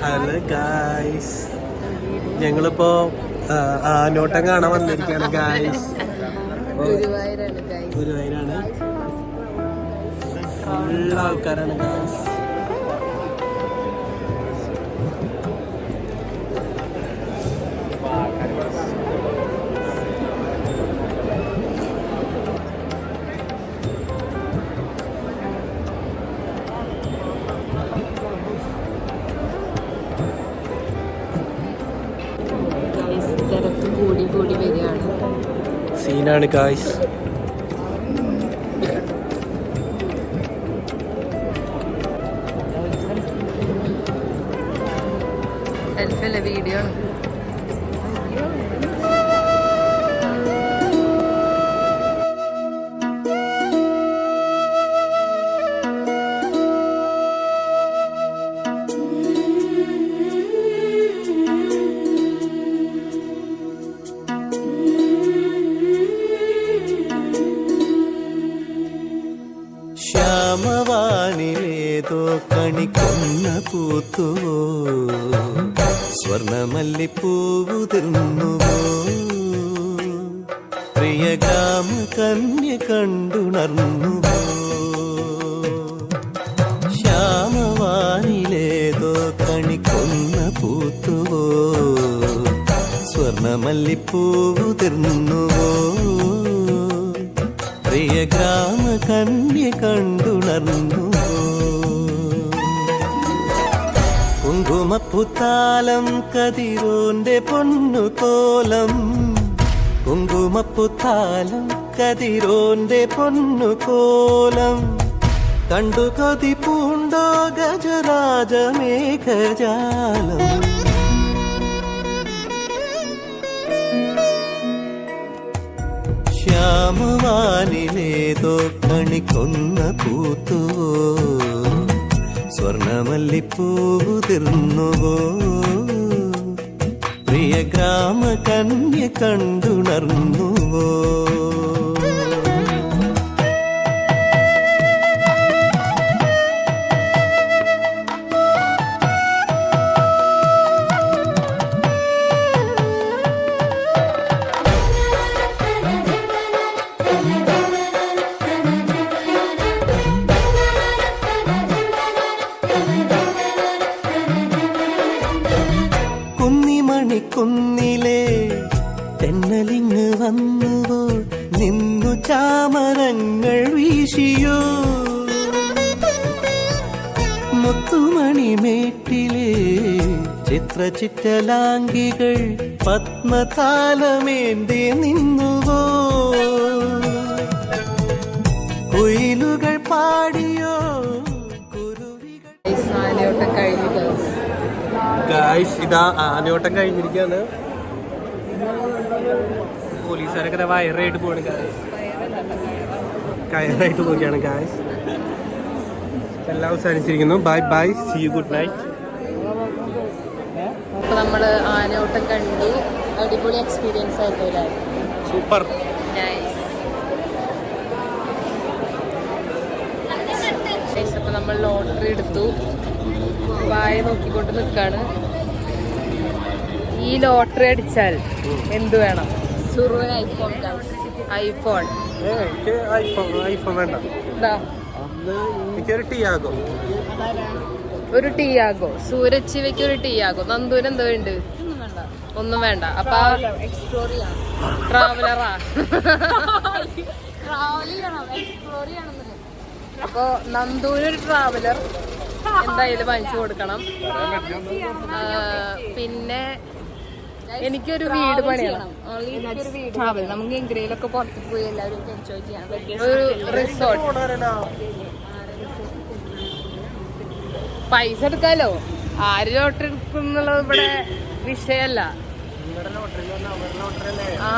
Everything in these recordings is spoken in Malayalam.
ഹലോ ഗായ്സ്, ഞങ്ങളിപ്പോ ആനോട്ടം കാണാൻ വന്നിരിക്കുകയാണ് ഗായ്സ്. ഗുരുവായൂരാണ്, ഫുൾ ആൾക്കാരാണ് ഗായ്സ്. കൂടി വരികയാണ്, സീനാണ് ഗായ്സ്. സെൽഫിയല്ല, വീഡിയോ ആണ്. ശ്യാമവാനിലേതോ കണിക്കൊന്ന പൂത്തുവോ, സ്വർണമല്ലിപ്പൂവുതിർന്നുവോ, പ്രിയ ഗ്രാമ കന്യ കണ്ടുണർന്നുവോ. ശ്യാമവാനിലേതോ കണിക്കൊന്ന പൂത്തുവോ, സ്വർണമല്ലിപ്പൂവുതിർന്നുവോ, പ്രിയ ഗ്രാമ കന്യ കണ്ടുണർന്നുവോ. കുങ്കുമപ്പുത്താലം കതിരോന്റെ പൊന്നുകോലം, കുങ്കുമപ്പുത്താലം കതിരോന്റെ പൊന്നുകോലം, കണ്ടു കൊതി പൂണ്ടോ ഗജരാജമേഘജാലം. ശ്യാമവാനിലേതോ കണിക്കൊന്ന പൂത്തുവോ, സ്വർണമല്ലിപ്പൂവുതിർന്നുവോ, പ്രിയ ഗ്രാമ കന്യ കണ്ടുണർന്നുവോ. കുന്നിമണിക്കുന്നിലെ തെന്നലിങ്ങ് വന്നുവോ, നിന്നു ചാമരങ്ങൾ വീശിയോ, മുത്തുമണിമേട്ടിലെ ചിത്രചിറ്റലാംഗികൾ പത്മതാലമേന്തി നിന്നുവോ, കുയിലുകൾ പാടിയോ, കുരുവികൾ. ഗായ്സ്, ഇതാ ആനയോട്ടം കഴിഞ്ഞിരിക്കുകയാണ്. പോലീസുകാരൊക്കെ വയറായിട്ട് പോവാണ് ഗായ്സ്, കയറായിട്ട് പോവുകയാണ് ഗായ്സ്. എല്ലാം അവസാനിച്ചിരിക്കുന്നു. Bye bye, see you, good night. അപ്പോൾ നമ്മൾ ആനയോട്ടം കണ്ടു, അടിപൊളി എക്സ്പീരിയൻസ് ആയിരുന്നു. സൂപ്പർ. അപ്പോൾ നമ്മൾ ലോട്ടറി എടുത്തു, വായ നോക്കിക്കൊണ്ട് നിൽക്കാണ്. ഈ ലോട്ടറി അടിച്ചാൽ എന്ത് വേണം? സുറുവിന് ഐഫോൺ. ഐഫോൺ വേണ്ട, ഒരു ടിയാഗോ. സൂരച്ചിവയ്ക്ക് ഒരു ടിയാഗോ. നന്ദൂന് എന്തോ ഉണ്ട്? ഒന്നും വേണ്ട. അപ്പൊ ട്രാവലറാ. അപ്പൊ നന്ദൂനൊരു ട്രാവലർ എന്തായാലും വാങ്ങിച്ചു കൊടുക്കണം. പിന്നെ എനിക്കൊരു വീട് പണിയണം. നമുക്ക് എങ്കിലൊക്കെ പുറത്ത് പോയി എല്ലാവരും എൻജോയ് ചെയ്യാൻ പറ്റിയ ഒരു റിസോർട്ട്. പൈസ എടുക്കാലോ, ആര് ലോട്ടറി എടുക്കുന്നുള്ളത് ഇവിടെ വിഷയല്ല. ആ,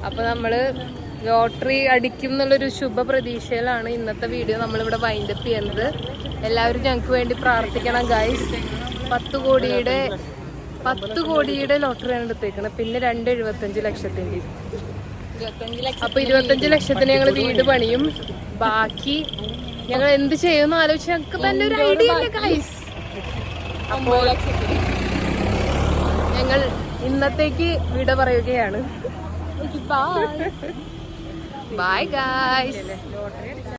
അപ്പൊ നമ്മള് ലോട്ടറി അടിക്കും എന്നുള്ളൊരു ശുഭ പ്രതീക്ഷയിലാണ് ഇന്നത്തെ വീഡിയോ നമ്മളിവിടെ വൈൻഡപ്പ് ചെയ്യുന്നത്. എല്ലാവരും ഞങ്ങൾക്ക് വേണ്ടി പ്രാർത്ഥിക്കണം ഗൈസ്. 10 കോടിയുടെ ലോട്ടറിയാണ് എടുത്തേക്കുന്നത്. പിന്നെ 2.75 ലക്ഷത്തിൻ്റെ. അപ്പൊ 25 ലക്ഷത്തിന് ഞങ്ങൾ വീട് പണിയും. ബാക്കി ഞങ്ങൾ എന്ത് ചെയ്യുമെന്ന് ആലോചിച്ച് ഞങ്ങൾക്ക് തന്നെ ഒരു ഐഡിയ ഇല്ല ഗൈസ്. അപ്പോൾ ഞങ്ങൾ ഇന്നത്തേക്ക് വിട പറയുകയാണ്. Bye guys.